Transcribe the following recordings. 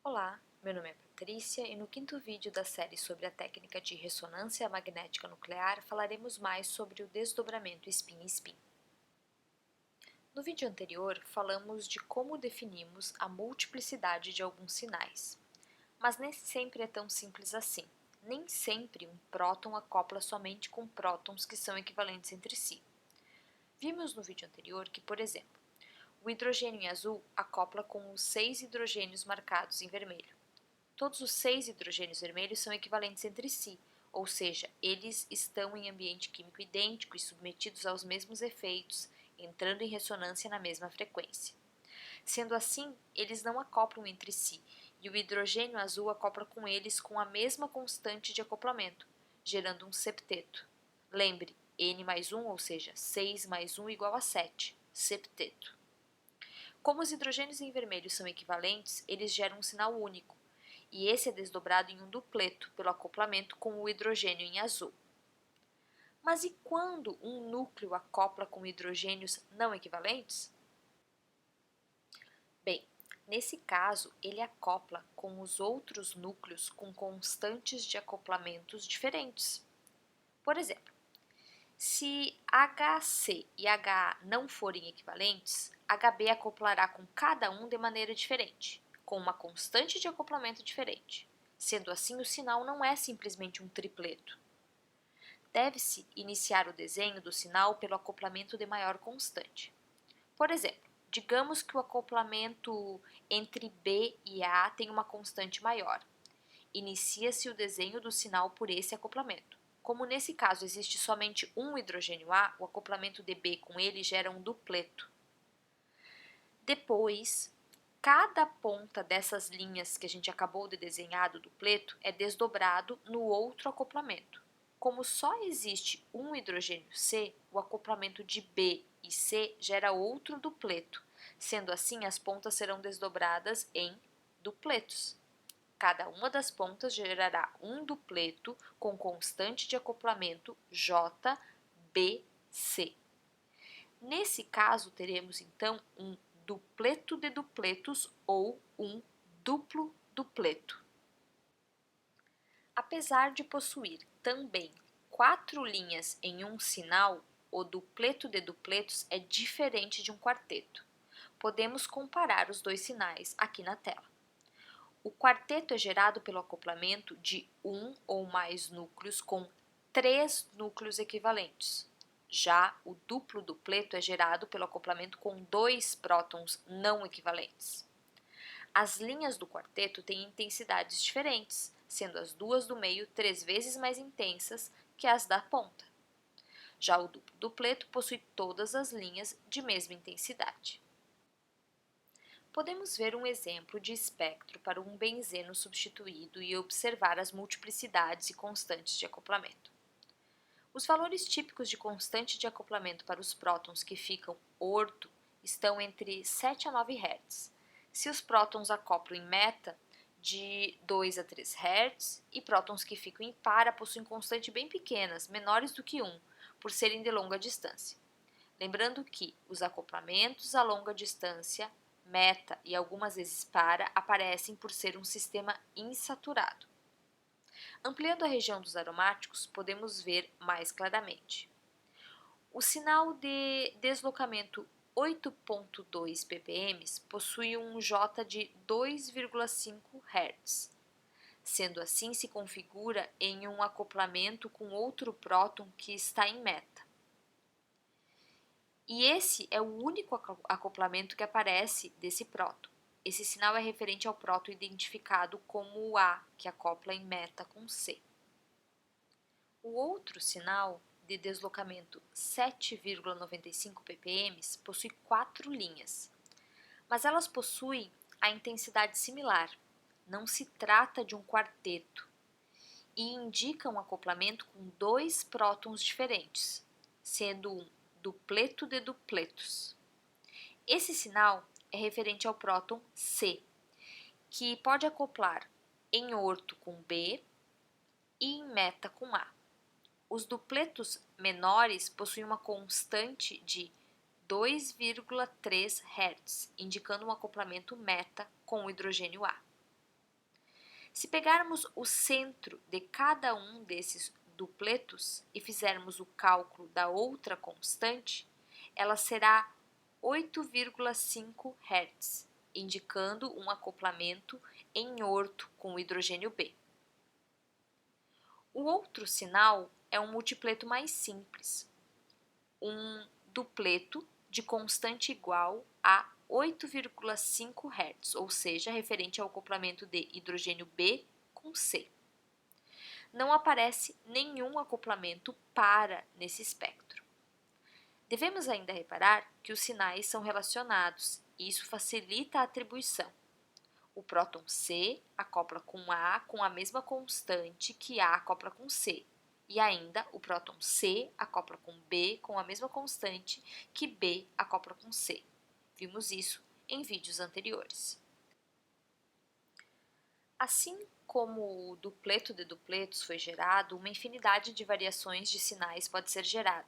Olá, meu nome é Patrícia e no quinto vídeo da série sobre a técnica de ressonância magnética nuclear falaremos mais sobre o desdobramento spin-spin. No vídeo anterior, falamos de como definimos a multiplicidade de alguns sinais, mas nem sempre é tão simples assim. Nem sempre um próton acopla somente com prótons que são equivalentes entre si. Vimos no vídeo anterior que, por exemplo, o hidrogênio em azul acopla com os 6 hidrogênios marcados em vermelho. Todos os 6 hidrogênios vermelhos são equivalentes entre si, ou seja, eles estão em ambiente químico idêntico e submetidos aos mesmos efeitos, entrando em ressonância na mesma frequência. Sendo assim, eles não acoplam entre si, e o hidrogênio azul acopla com eles com a mesma constante de acoplamento, gerando um septeto. Lembre, N mais 1, ou seja, 6 mais 1 igual a 7, septeto. Como os hidrogênios em vermelho são equivalentes, eles geram um sinal único, e esse é desdobrado em um dupleto pelo acoplamento com o hidrogênio em azul. Mas e quando um núcleo acopla com hidrogênios não equivalentes? Bem, nesse caso, ele acopla com os outros núcleos com constantes de acoplamentos diferentes. Por exemplo, se HC e HA não forem equivalentes, HB acoplará com cada um de maneira diferente, com uma constante de acoplamento diferente. Sendo assim, o sinal não é simplesmente um tripleto. Deve-se iniciar o desenho do sinal pelo acoplamento de maior constante. Por exemplo, digamos que o acoplamento entre B e A tem uma constante maior. Inicia-se o desenho do sinal por esse acoplamento. Como nesse caso existe somente um hidrogênio A, o acoplamento de B com ele gera um dupleto. Depois, cada ponta dessas linhas que a gente acabou de desenhar do dupleto é desdobrado no outro acoplamento. Como só existe um hidrogênio C, o acoplamento de B e C gera outro dupleto. Sendo assim, as pontas serão desdobradas em dupletos. Cada uma das pontas gerará um dupleto com constante de acoplamento JBC. Nesse caso, teremos então um dupleto de dupletos ou um duplo dupleto. Apesar de possuir também 4 linhas em um sinal, o dupleto de dupletos é diferente de um quarteto. Podemos comparar os dois sinais aqui na tela. O quarteto é gerado pelo acoplamento de um ou mais núcleos com 3 núcleos equivalentes. Já o duplo dupleto é gerado pelo acoplamento com 2 prótons não equivalentes. As linhas do quarteto têm intensidades diferentes, sendo as duas do meio 3 vezes mais intensas que as da ponta. Já o duplo dupleto possui todas as linhas de mesma intensidade. Podemos ver um exemplo de espectro para um benzeno substituído e observar as multiplicidades e constantes de acoplamento. Os valores típicos de constante de acoplamento para os prótons que ficam orto estão entre 7 a 9 Hz. Se os prótons acoplam em meta, de 2 a 3 Hz, e prótons que ficam em para possuem constante bem pequenas, menores do que 1, por serem de longa distância. Lembrando que os acoplamentos a longa distância, meta e algumas vezes para, aparecem por ser um sistema insaturado. Ampliando a região dos aromáticos, podemos ver mais claramente. O sinal de deslocamento 8.2 ppm possui um J de 2,5 Hz. Sendo assim, se configura em um acoplamento com outro próton que está em meta. E esse é o único acoplamento que aparece desse próton. Esse sinal é referente ao próton identificado como o A, que acopla em meta com C. O outro sinal, de deslocamento 7,95 ppm, possui 4 linhas, mas elas possuem a intensidade similar. Não se trata de um quarteto e indica um acoplamento com 2 prótons diferentes, sendo um dupleto de dupletos. Esse sinal é referente ao próton C, que pode acoplar em orto com B e em meta com A. Os dupletos menores possuem uma constante de 2,3 Hz, indicando um acoplamento meta com o hidrogênio A. Se pegarmos o centro de cada um desses dupletos e fizermos o cálculo da outra constante, ela será 8,5 Hz, indicando um acoplamento em orto com o hidrogênio B. O outro sinal é um multipleto mais simples, um dupleto de constante igual a 8,5 Hz, ou seja, referente ao acoplamento de hidrogênio B com C. Não aparece nenhum acoplamento para nesse espectro. Devemos ainda reparar que os sinais são relacionados e isso facilita a atribuição. O próton C acopla com A com a mesma constante que A acopla com C. E ainda o próton C acopla com B com a mesma constante que B acopla com C. Vimos isso em vídeos anteriores. Assim como o dupleto de dupletos foi gerado, uma infinidade de variações de sinais pode ser gerada.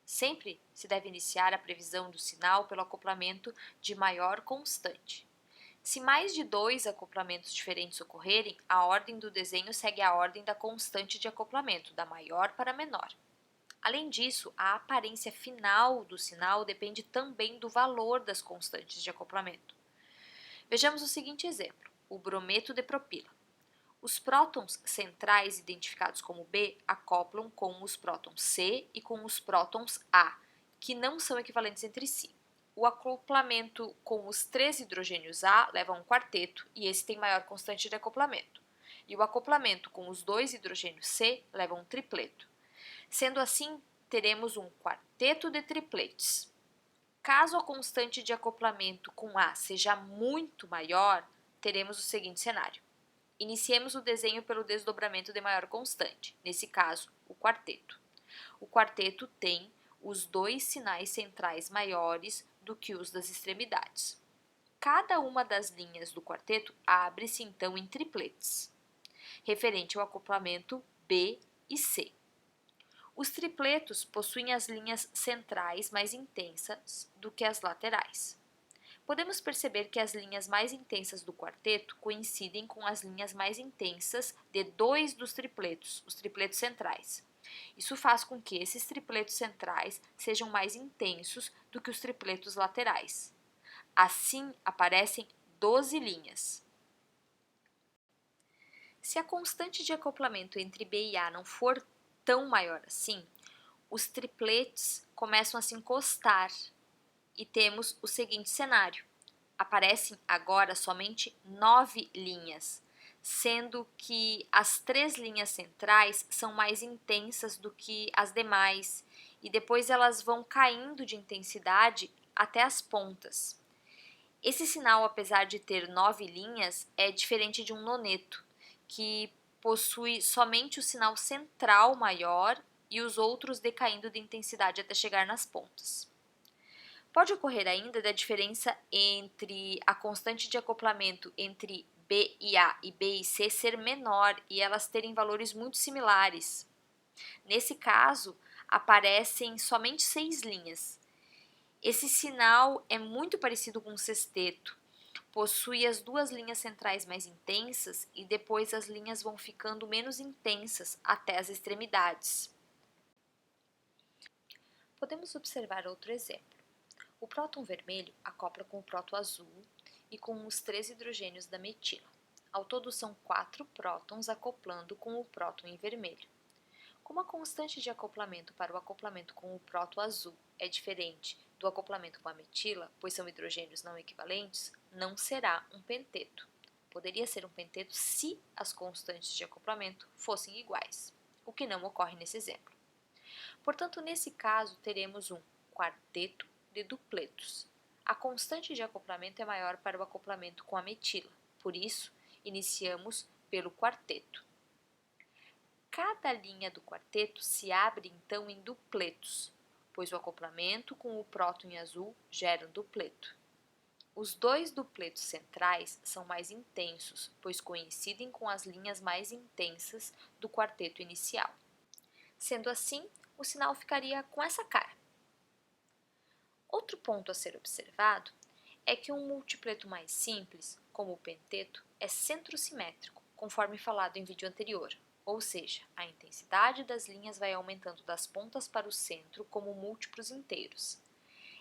Sempre se deve iniciar a previsão do sinal pelo acoplamento de maior constante. Se mais de 2 acoplamentos diferentes ocorrerem, a ordem do desenho segue a ordem da constante de acoplamento, da maior para a menor. Além disso, a aparência final do sinal depende também do valor das constantes de acoplamento. Vejamos o seguinte exemplo, o brometo de propila. Os prótons centrais, identificados como B, acoplam com os prótons C e com os prótons A, que não são equivalentes entre si. O acoplamento com os 3 hidrogênios A leva a um quarteto e esse tem maior constante de acoplamento. E o acoplamento com os 2 hidrogênios C leva a um tripleto. Sendo assim, teremos um quarteto de tripletes. Caso a constante de acoplamento com A seja muito maior, teremos o seguinte cenário. Iniciemos o desenho pelo desdobramento de maior constante, nesse caso, o quarteto. O quarteto tem os 2 sinais centrais maiores do que os das extremidades. Cada uma das linhas do quarteto abre-se então em tripletes, referente ao acoplamento B e C. Os tripletos possuem as linhas centrais mais intensas do que as laterais. Podemos perceber que as linhas mais intensas do quarteto coincidem com as linhas mais intensas de 2 dos tripletos, os tripletos centrais. Isso faz com que esses tripletos centrais sejam mais intensos do que os tripletos laterais. Assim, aparecem 12 linhas. Se a constante de acoplamento entre B e A não for tão maior assim, os tripletes começam a se encostar e temos o seguinte cenário. Aparecem agora somente 9 linhas, sendo que as 3 linhas centrais são mais intensas do que as demais e depois elas vão caindo de intensidade até as pontas. Esse sinal, apesar de ter 9 linhas, é diferente de um noneto, que possui somente o sinal central maior e os outros decaindo de intensidade até chegar nas pontas. Pode ocorrer ainda da diferença entre a constante de acoplamento entre B e A e B e C ser menor e elas terem valores muito similares. Nesse caso, aparecem somente 6 linhas. Esse sinal é muito parecido com o sexteto. Possui as 2 linhas centrais mais intensas e depois as linhas vão ficando menos intensas até as extremidades. Podemos observar outro exemplo. O próton vermelho acopla com o próton azul e com os 3 hidrogênios da metila. Ao todo são 4 prótons acoplando com o próton em vermelho. Como a constante de acoplamento para o acoplamento com o próton azul é diferente do acoplamento com a metila, pois são hidrogênios não equivalentes, não será um penteto. Poderia ser um penteto se as constantes de acoplamento fossem iguais, o que não ocorre nesse exemplo. Portanto, nesse caso, teremos um quarteto de dupletos. A constante de acoplamento é maior para o acoplamento com a metila, por isso, iniciamos pelo quarteto. Cada linha do quarteto se abre então em dupletos, pois o acoplamento com o próton em azul gera um dupleto. Os 2 dupletos centrais são mais intensos, pois coincidem com as linhas mais intensas do quarteto inicial. Sendo assim, o sinal ficaria com essa cara. Outro ponto a ser observado é que um multipleto mais simples, como o penteto, é centrosimétrico, conforme falado em vídeo anterior, ou seja, a intensidade das linhas vai aumentando das pontas para o centro como múltiplos inteiros.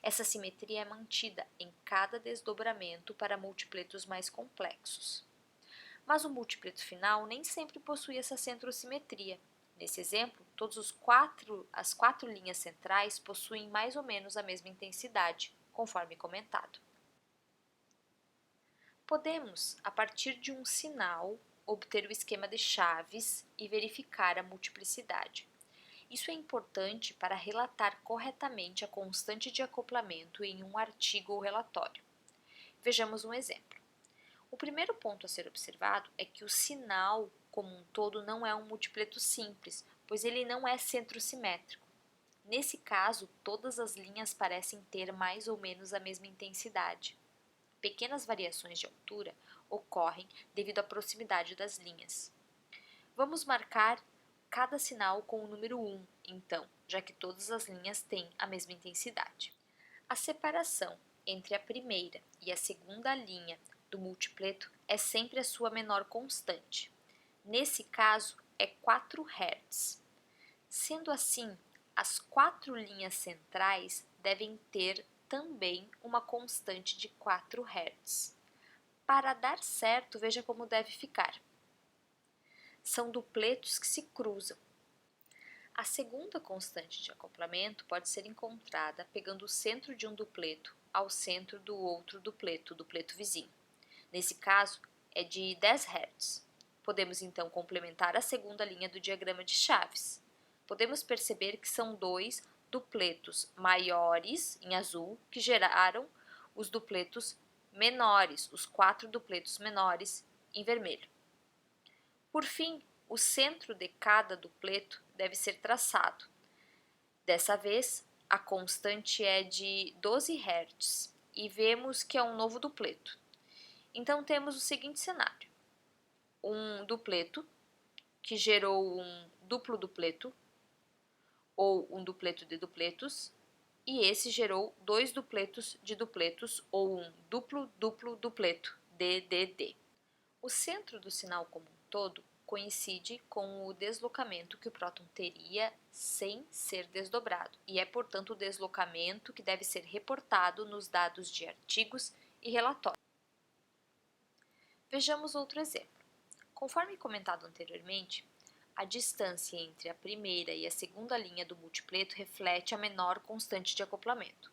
Essa simetria é mantida em cada desdobramento para múltipletos mais complexos. Mas o múltipleto final nem sempre possui essa centrosimetria. Nesse exemplo, as quatro linhas centrais possuem mais ou menos a mesma intensidade, conforme comentado. Podemos, a partir de um sinal, obter o esquema de chaves e verificar a multiplicidade. Isso é importante para relatar corretamente a constante de acoplamento em um artigo ou relatório. Vejamos um exemplo. O primeiro ponto a ser observado é que o sinal como um todo não é um múltipleto simples, pois ele não é centrosimétrico. Nesse caso, todas as linhas parecem ter mais ou menos a mesma intensidade. Pequenas variações de altura ocorrem devido à proximidade das linhas. Vamos marcar cada sinal com o número 1, então, já que todas as linhas têm a mesma intensidade. A separação entre a primeira e a segunda linha do múltipleto é sempre a sua menor constante. Nesse caso, é 4 Hz. Sendo assim, as 4 linhas centrais devem ter também uma constante de 4 Hz. Para dar certo, veja como deve ficar. São dupletos que se cruzam. A segunda constante de acoplamento pode ser encontrada pegando o centro de um dupleto ao centro do outro dupleto, o dupleto vizinho. Nesse caso, é de 10 Hz. Podemos então complementar a segunda linha do diagrama de chaves. Podemos perceber que são dois dupletos maiores, em azul, que geraram os dupletos menores, os 4 dupletos menores, em vermelho. Por fim, o centro de cada dupleto deve ser traçado. Dessa vez, a constante é de 12 Hz e vemos que é um novo dupleto. Então, temos o seguinte cenário: um dupleto que gerou um duplo dupleto ou um dupleto de dupletos, e esse gerou dois dupletos de dupletos ou um duplo duplo dupleto, DDD. O centro do sinal como um todo coincide com o deslocamento que o próton teria sem ser desdobrado, e é, portanto, o deslocamento que deve ser reportado nos dados de artigos e relatórios. Vejamos outro exemplo. Conforme comentado anteriormente, a distância entre a primeira e a segunda linha do múltipleto reflete a menor constante de acoplamento.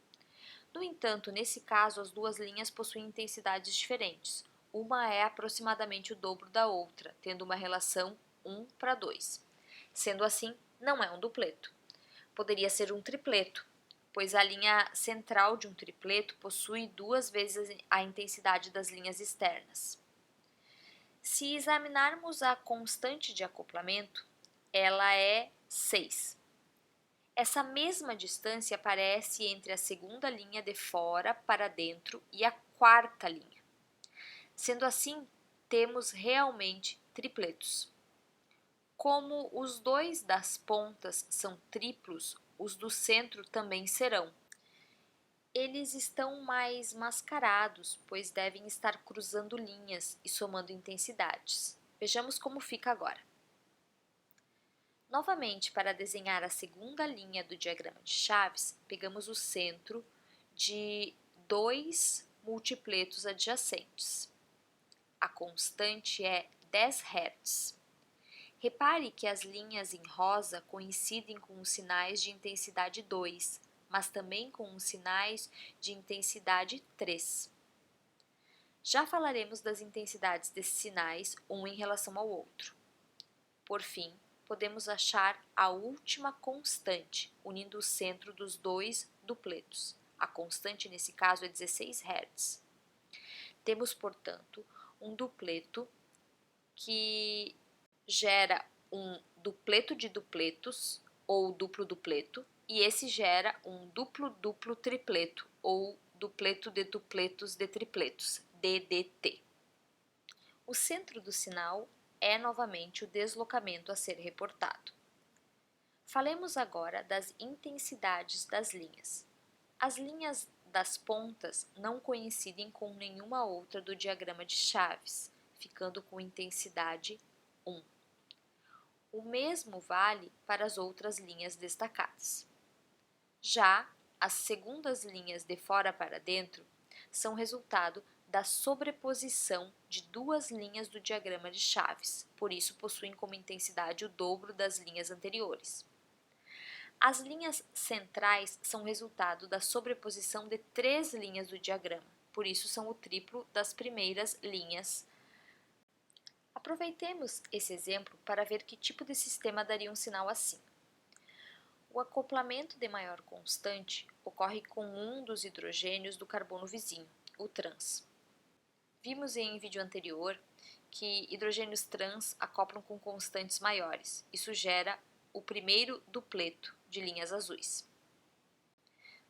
No entanto, nesse caso, as duas linhas possuem intensidades diferentes. Uma é aproximadamente o dobro da outra, tendo uma relação 1:2. Sendo assim, não é um dupleto. Poderia ser um tripleto, pois a linha central de um tripleto possui 2 vezes a intensidade das linhas externas. Se examinarmos a constante de acoplamento, ela é 6. Essa mesma distância aparece entre a segunda linha de fora para dentro e a quarta linha. Sendo assim, temos realmente tripletos. Como os dois das pontas são triplos, os do centro também serão. Eles estão mais mascarados, pois devem estar cruzando linhas e somando intensidades. Vejamos como fica agora. Novamente, para desenhar a segunda linha do diagrama de chaves, pegamos o centro de dois múltipletos adjacentes. A constante é 10 Hz. Repare que as linhas em rosa coincidem com os sinais de intensidade 2, mas também com os sinais de intensidade 3. Já falaremos das intensidades desses sinais, um em relação ao outro. Por fim, podemos achar a última constante, unindo o centro dos dois dupletos. A constante, nesse caso, é 16 Hz. Temos, portanto, um dupleto que gera um dupleto de dupletos, ou duplo dupleto, e esse gera um duplo duplo tripleto, ou dupleto de dupletos de tripletos, DDT. O centro do sinal é novamente o deslocamento a ser reportado. Falemos agora das intensidades das linhas. As linhas das pontas não coincidem com nenhuma outra do diagrama de chaves. ficando com intensidade 1. O mesmo vale para as outras linhas destacadas. Já as segundas linhas de fora para dentro são resultado da sobreposição de duas linhas do diagrama de chaves, por isso possuem como intensidade o dobro das linhas anteriores. As linhas centrais são resultado da sobreposição de três linhas do diagrama, por isso são o triplo das primeiras linhas. Aproveitemos esse exemplo para ver que tipo de sistema daria um sinal assim. O acoplamento de maior constante ocorre com um dos hidrogênios do carbono vizinho, o trans. Vimos em vídeo anterior que hidrogênios trans acoplam com constantes maiores. Isso gera o primeiro dupleto de linhas azuis.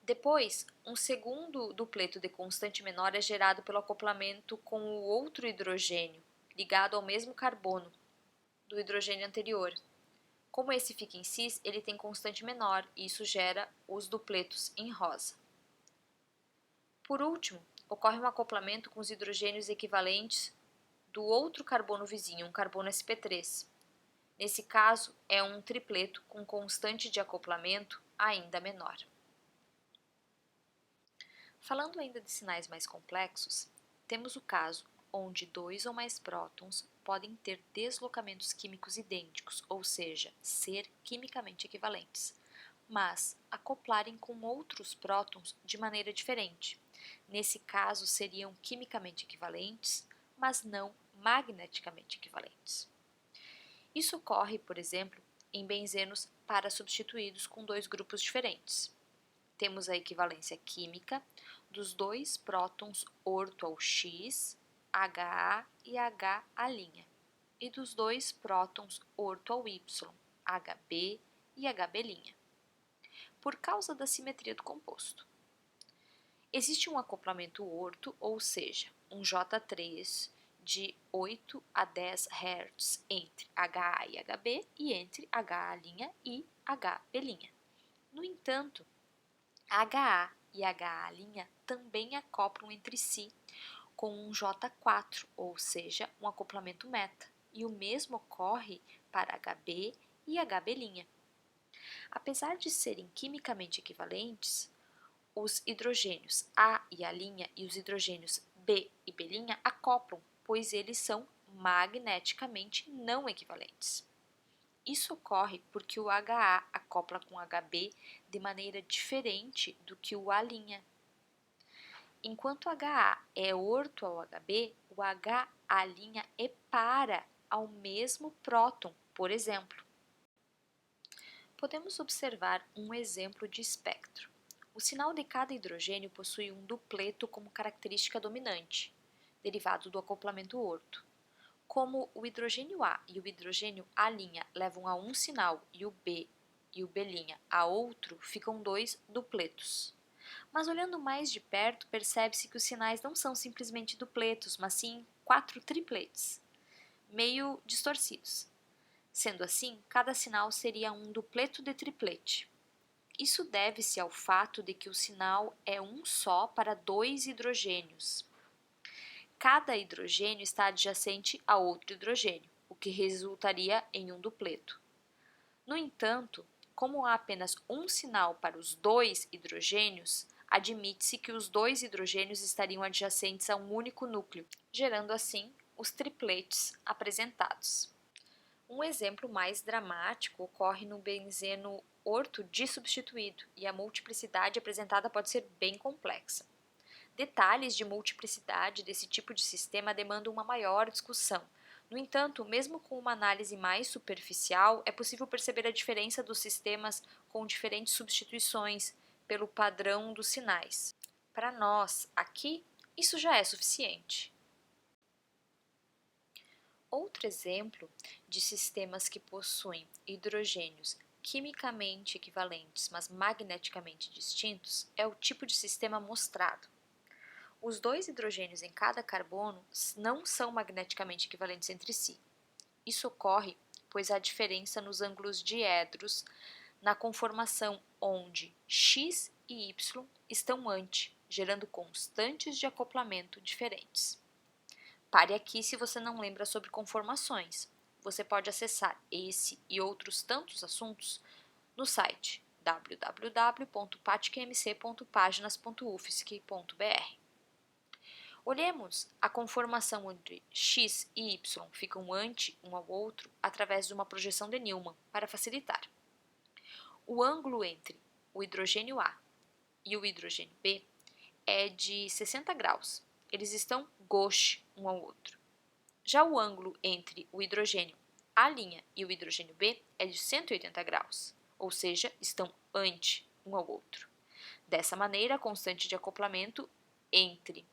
Depois, um segundo dupleto de constante menor é gerado pelo acoplamento com o outro hidrogênio, ligado ao mesmo carbono do hidrogênio anterior. Como esse fica em cis, ele tem constante menor e isso gera os dupletos em rosa. Por último, ocorre um acoplamento com os hidrogênios equivalentes do outro carbono vizinho, um carbono sp3. Nesse caso, é um tripleto com constante de acoplamento ainda menor. Falando ainda de sinais mais complexos, temos o caso onde dois ou mais prótons podem ter deslocamentos químicos idênticos, ou seja, ser quimicamente equivalentes, mas acoplarem com outros prótons de maneira diferente. Nesse caso, seriam quimicamente equivalentes, mas não magneticamente equivalentes. Isso ocorre, por exemplo, em benzenos para-substituídos com dois grupos diferentes. Temos a equivalência química dos dois prótons orto ao X, HA e HA', e dos dois prótons orto ao Y, HB e HB', por causa da simetria do composto. Existe um acoplamento orto, ou seja, um J3 de 8 a 10 Hz entre HA e HB e entre HA' e HB'. No entanto, HA e HA' também acoplam entre si com um J4, ou seja, um acoplamento meta, e o mesmo ocorre para HB e HB'. Apesar de serem quimicamente equivalentes, os hidrogênios A e A' e os hidrogênios B e B' acoplam, pois eles são magneticamente não equivalentes. Isso ocorre porque o HA acopla com HB de maneira diferente do que o A'. Enquanto HA é orto ao HB, o HA' epara ao mesmo próton, por exemplo. Podemos observar um exemplo de espectro. O sinal de cada hidrogênio possui um dupleto como característica dominante, derivado do acoplamento orto. Como o hidrogênio A e o hidrogênio A' levam a um sinal e o B e o B' a outro, ficam dois dupletos. Mas olhando mais de perto, percebe-se que os sinais não são simplesmente dupletos, mas sim 4 tripletes, meio distorcidos. Sendo assim, cada sinal seria um dupleto de triplete. Isso deve-se ao fato de que o sinal é um só para dois hidrogênios. Cada hidrogênio está adjacente a outro hidrogênio, o que resultaria em um dupleto. No entanto, como há apenas um sinal para os dois hidrogênios, admite-se que os dois hidrogênios estariam adjacentes a um único núcleo, gerando assim os tripletes apresentados. Um exemplo mais dramático ocorre no benzeno orto dissubstituído e a multiplicidade apresentada pode ser bem complexa. Detalhes de multiplicidade desse tipo de sistema demandam uma maior discussão. No entanto, mesmo com uma análise mais superficial, é possível perceber a diferença dos sistemas com diferentes substituições pelo padrão dos sinais. Para nós, aqui, isso já é suficiente. Outro exemplo de sistemas que possuem hidrogênios quimicamente equivalentes, mas magneticamente distintos, é o tipo de sistema mostrado. Os dois hidrogênios em cada carbono não são magneticamente equivalentes entre si. Isso ocorre pois há diferença nos ângulos diedros na conformação onde X e Y estão ante, gerando constantes de acoplamento diferentes. Pare aqui se você não lembra sobre conformações. Você pode acessar esse e outros tantos assuntos no site www.patqmc.paginas.ufsc.br. Olhemos a conformação onde x e y ficam ante um ao outro através de uma projeção de Newman, para facilitar. O ângulo entre o hidrogênio A e o hidrogênio B é de 60 graus. Eles estão gauche um ao outro. Já o ângulo entre o hidrogênio A' e o hidrogênio B é de 180 graus, ou seja, estão ante um ao outro. Dessa maneira, a constante de acoplamento entre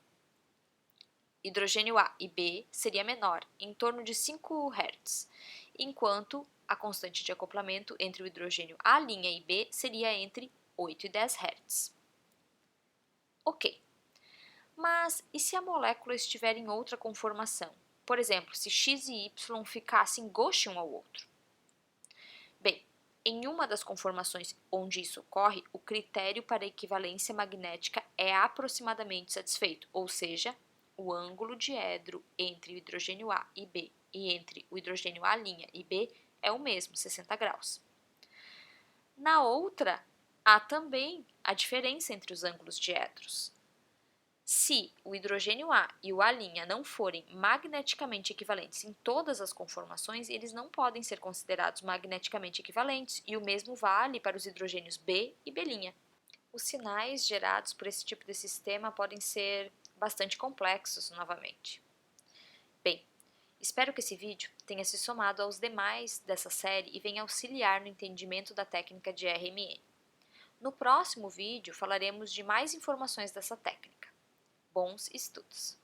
hidrogênio A e B seria menor, em torno de 5 Hz, enquanto a constante de acoplamento entre o hidrogênio A' e B seria entre 8 e 10 Hz. Ok, mas e se a molécula estiver em outra conformação? Por exemplo, se x e y ficassem gauche um ao outro? Bem, em uma das conformações onde isso ocorre, o critério para equivalência magnética é aproximadamente satisfeito, ou seja, o ângulo diedro entre o hidrogênio A e B e entre o hidrogênio A' e B é o mesmo, 60 graus. Na outra, há também a diferença entre os ângulos diedros. Se o hidrogênio A e o A' não forem magneticamente equivalentes em todas as conformações, eles não podem ser considerados magneticamente equivalentes, e o mesmo vale para os hidrogênios B e B'. Os sinais gerados por esse tipo de sistema podem ser bastante complexos novamente. Bem, espero que esse vídeo tenha se somado aos demais dessa série e venha auxiliar no entendimento da técnica de RMN. No próximo vídeo falaremos de mais informações dessa técnica. Bons estudos!